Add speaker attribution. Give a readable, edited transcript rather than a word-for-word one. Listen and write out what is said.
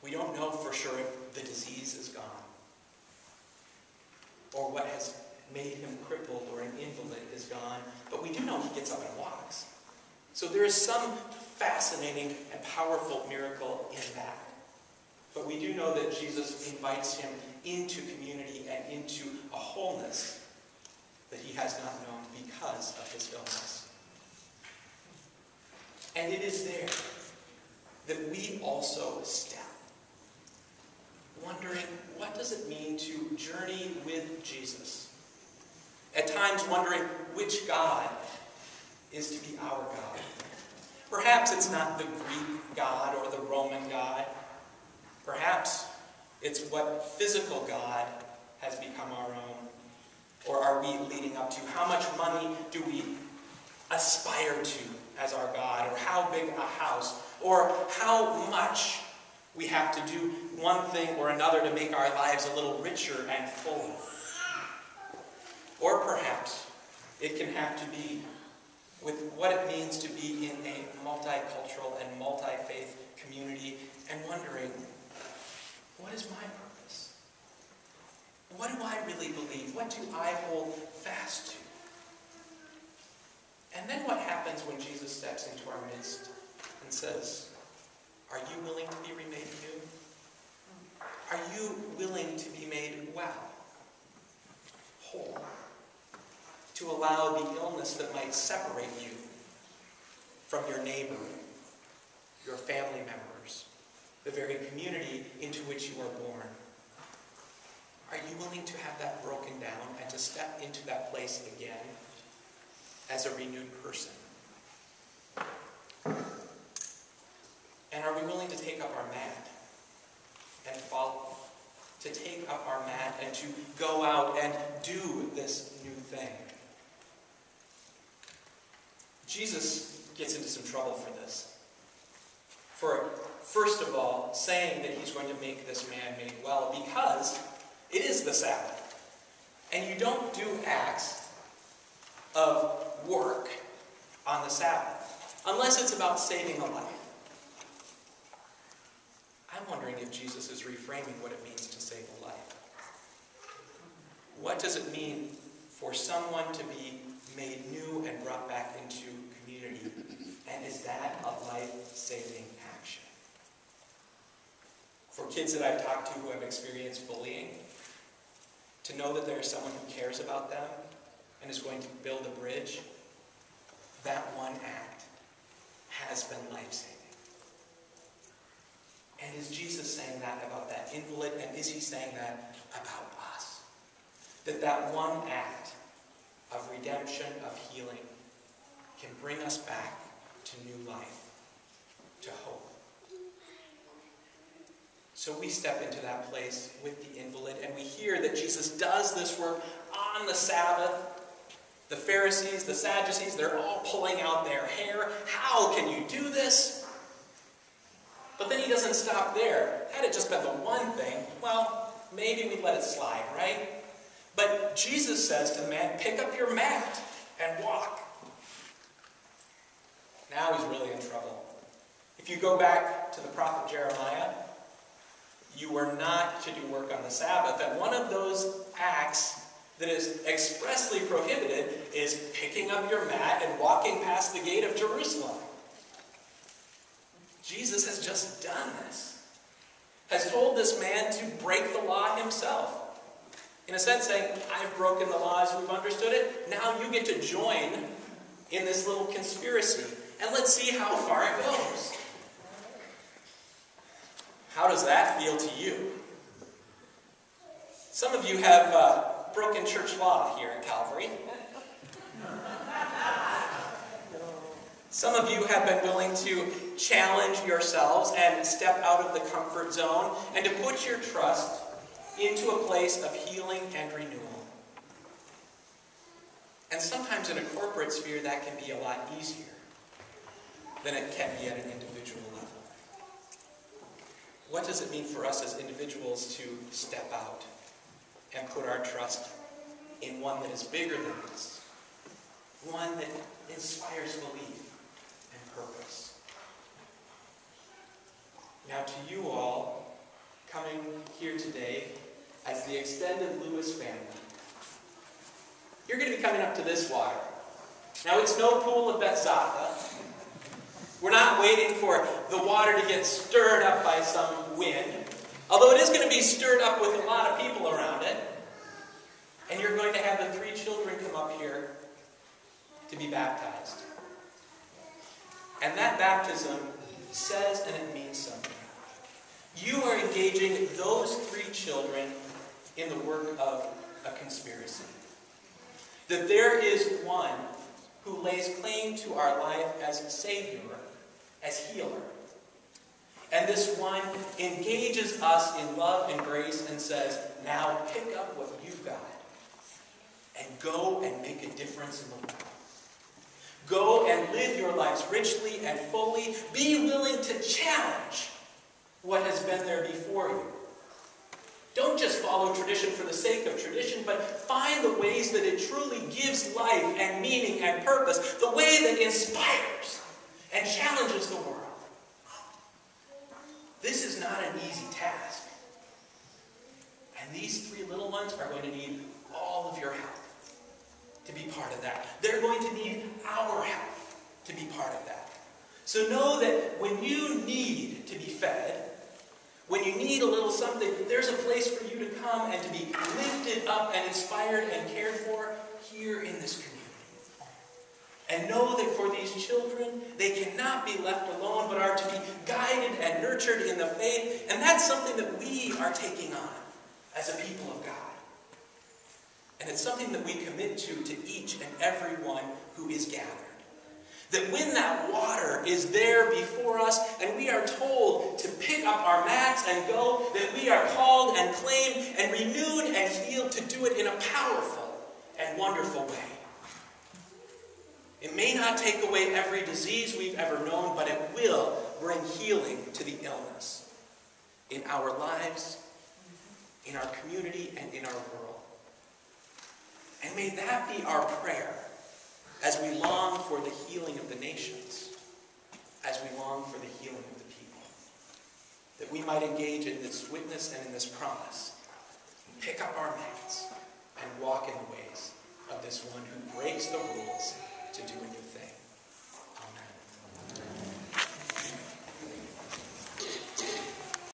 Speaker 1: We don't know for sure if the disease is gone, or what has made him crippled or an invalid is gone, but we do know he gets up and walks. So there is some fascinating and powerful miracle in that. But we do know that Jesus invites him into community and into a wholeness that he has not known because of his illness. And it is there that we also step, wondering, what does it mean to journey with Jesus? At times wondering which God is to be our God. Perhaps it's not the Greek God or the Roman God. Perhaps it's what physical God has become our own. Or are we leading up to? How much money do we aspire to as our God? Or how big a house? Or how much we have to do one thing or another to make our lives a little richer and fuller? Or perhaps it can have to be with what it means to be in a multicultural and multi-faith community and wondering, what is my purpose? What do I really believe? What do I hold fast to? And then what happens when Jesus steps into our midst and says, are you willing to be remade new? Are you willing to be made well, whole? To allow the illness that might separate you from your neighbor, your family members, the very community into which you are born. Are you willing to have that broken down and to step into that place again as a renewed person? And are we willing to take up our mat and follow? To take up our mat and to go out and do this new thing? Jesus gets into some trouble for this. For, first of all, saying that he's going to make this man made well because it is the Sabbath. And you don't do acts of work on the Sabbath unless it's about saving a life. I'm wondering if Jesus is reframing what it means to save a life. What does it mean for someone to be made new and brought back into community? And is that a life-saving action? For kids that I've talked to who have experienced bullying, to know that there is someone who cares about them and is going to build a bridge, that one act has been life-saving. And is Jesus saying that about that invalid? And is he saying that about us? That one act of redemption, of healing, can bring us back to new life, to hope. So we step into that place with the invalid, and we hear that Jesus does this work on the Sabbath. The Pharisees, the Sadducees, they're all pulling out their hair. How can you do this? But then he doesn't stop there. Had it just been the one thing, well, maybe we'd let it slide, right? But Jesus says to the man, pick up your mat and walk. Now he's really in trouble. If you go back to the prophet Jeremiah, you were not to do work on the Sabbath. And one of those acts that is expressly prohibited is picking up your mat and walking past the gate of Jerusalem. Jesus has just done this. Has told this man to break the law himself. In a sense saying, I've broken the law as we've understood it. Now you get to join in this little conspiracy. And let's see how far it goes. How does that feel to you? Some of you have broken church law here at Calvary. Some of you have been willing to challenge yourselves and step out of the comfort zone and to put your trust into a place of healing and renewal. And sometimes in a corporate sphere that can be a lot easier than it can be at an individual level. What does it mean for us as individuals to step out and put our trust in one that is bigger than us, one that inspires belief and purpose? Now to you all, coming here today as the extended Lewis family, you're going to be coming up to this water. Now, it's no pool of Bethzatha. We're not waiting for the water to get stirred up by some wind, although it is going to be stirred up with a lot of people around it. And you're going to have the 3 children come up here to be baptized. And that baptism says and it means something. You are engaging those 3 children in the work of a conspiracy. That there is one who lays claim to our life as Savior, as healer. And this one engages us in love and grace and says, now pick up what you've got and go and make a difference in the world. Go and live your lives richly and fully. Be willing to challenge what has been there before you. Don't just follow tradition for the sake of tradition, but find the ways that it truly gives life and meaning and purpose, the way that inspires and challenges the world. This is not an easy task. And these 3 little ones are going to need all of your help to be part of that. They're going to need our help to be part of that. So know that when you need to be fed, when you need a little something, there's a place for you to come and to be lifted up and inspired and cared for here in this community. And know that for these children, they cannot be left alone, but are to be guided and nurtured in the faith. And that's something that we are taking on as a people of God. And it's something that we commit to each and every one who is gathered. That when that water is there before us and we are told to pick up our mats and go, that we are called and claimed and renewed and healed to do it in a powerful and wonderful way. It may not take away every disease we've ever known, but it will bring healing to the illness in our lives, in our community, and in our world. And may that be our prayer as we long for the healing of the nations, as we long for the healing of the people. That we might engage in this witness and in this promise, pick up our mats, and walk in the ways of this one who breaks the rules to do a new thing.